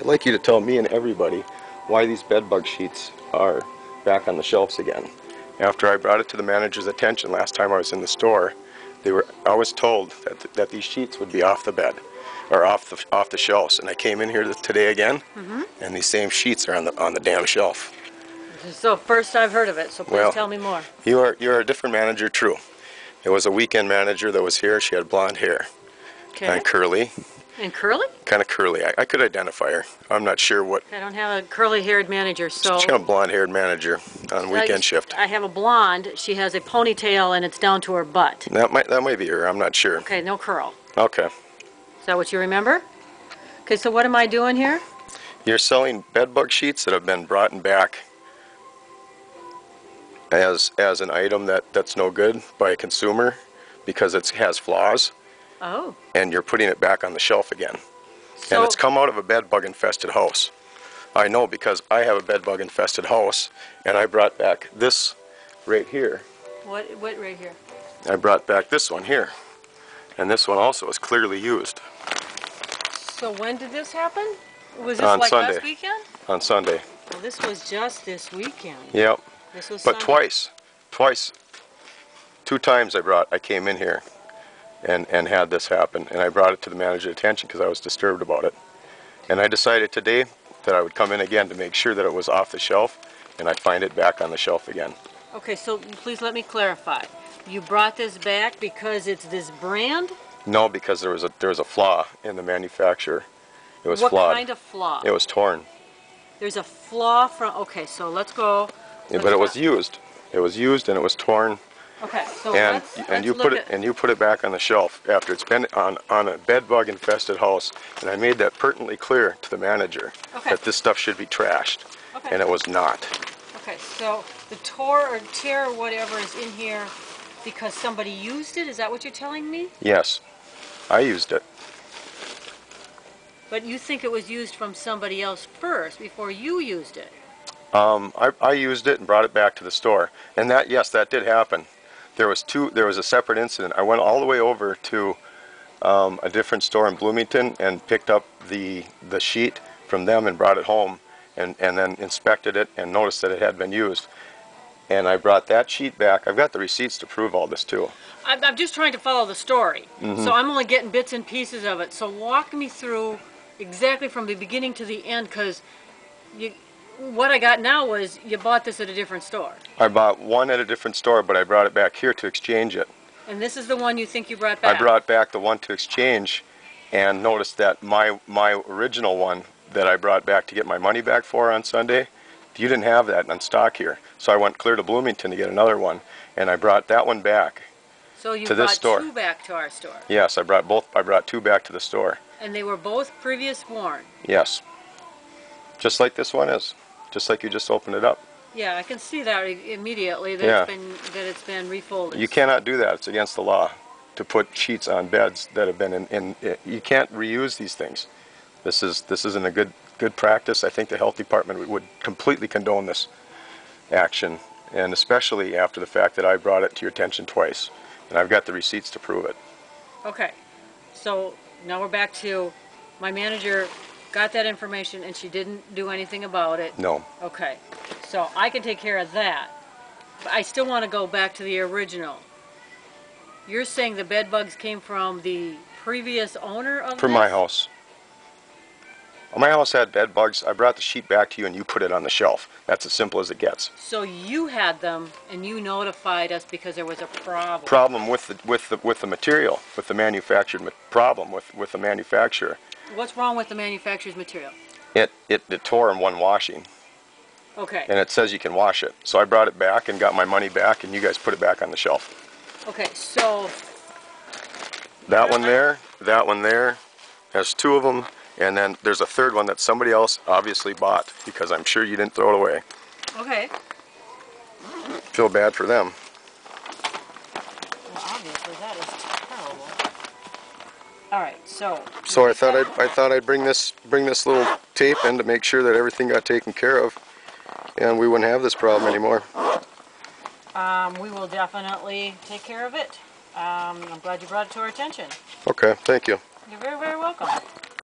I'd like you to tell me and everybody why these bed bug sheets are back on the shelves again. After I brought it to the manager's attention last time I was in the store, I was told that these sheets would be off the bed, or off the shelves. And I came in here today again, and these same sheets are on the damn shelf. So first I've heard of it, so please tell me more. You're a different manager, true. It was a weekend manager that was here. She had blonde hair, and curly. And curly? Kind of curly. I could identify her. I'm not sure what. I don't have a curly-haired manager, so. She's got a blonde-haired manager on weekend shift. I have a blonde. She has a ponytail, and it's down to her butt. That might be her. I'm not sure. Okay, no curl. Okay. Is that what you remember? Okay, so what am I doing here? You're selling bed bug sheets that have been brought back as an item that's no good by a consumer because it has flaws. Oh. And you're putting it back on the shelf again. So, and it's come out of a bed bug infested house. I know because I have a bed bug infested house, and I brought back this right here. What right here? I brought back this one here. And this one also is clearly used. So when did this happen? Was this on like Sunday. Last weekend? On Sunday. Well, this was just this weekend. Yep. This was but Sunday. twice, 2 times I came in here and had this happen, and I brought it to the manager's attention because I was disturbed about it. And I decided today that I would come in again to make sure that it was off the shelf, and I'd find it back on the shelf again. Okay, so please let me clarify. You brought this back because it's this brand? No, because there was a flaw in the manufacturer. It was flawed. What kind of flaw? It was torn. There's a flaw from. Okay, so let's go. Yeah, but it was used. It was used and it was torn. Okay, so and you put it back on the shelf after it's been on a bed bug infested house, and I made that pertinently clear to the manager that this stuff should be trashed, and it was not. Okay, so the tore or tear or whatever is in here because somebody used it. Is that what you're telling me? Yes, I used it. But you think it was used from somebody else first before you used it? I used it and brought it back to the store, and yes, that did happen. There was a separate incident. I went all the way over to a different store in Bloomington and picked up the sheet from them and brought it home, and then inspected it and noticed that it had been used. And I brought that sheet back. I've got the receipts to prove all this too. I'm just trying to follow the story, so I'm only getting bits and pieces of it. So walk me through exactly from the beginning to the end, because what I got now was you bought this at a different store. I bought one at a different store, but I brought it back here to exchange it. And this is the one you think you brought back? I brought back the one to exchange and noticed that my original one that I brought back to get my money back for on Sunday, you didn't have that in stock here. So I went clear to Bloomington to get another one, and I brought that one back to this store. So you brought 2 back to our store? Yes, I brought 2 back to the store. And they were both previous worn? Yes. Just like this one is. Just like you just opened it up. Yeah, I can see that immediately, that it's been refolded. You cannot do that. It's against the law to put sheets on beds that have been in you can't reuse these things. This isn't a good practice. I think the health department would completely condone this action, and especially after the fact that I brought it to your attention twice, and I've got the receipts to prove it. Okay, so now we're back to my manager got that information and she didn't do anything about it? No. Okay, so I can take care of that, but I still want to go back to the original. You're saying the bed bugs came from the previous owner of From my house. My house had bed bugs. I brought the sheet back to you and you put it on the shelf. That's as simple as it gets. So you had them and you notified us because there was a problem. Problem with the material, with the manufactured problem with the manufacturer. What's wrong with the manufacturer's material? It tore in one washing. Okay. And it says you can wash it. So I brought it back and got my money back, and you guys put it back on the shelf. Okay, so that one there has 2 of them, and then there's a 3rd one that somebody else obviously bought because I'm sure you didn't throw it away. Okay. Feel bad for them. Well, obviously that is terrible. All right, so I thought I'd bring this little tape in to make sure that everything got taken care of, and we wouldn't have this problem anymore. We will definitely take care of it. I'm glad you brought it to our attention. Okay, thank you. You're very, very welcome.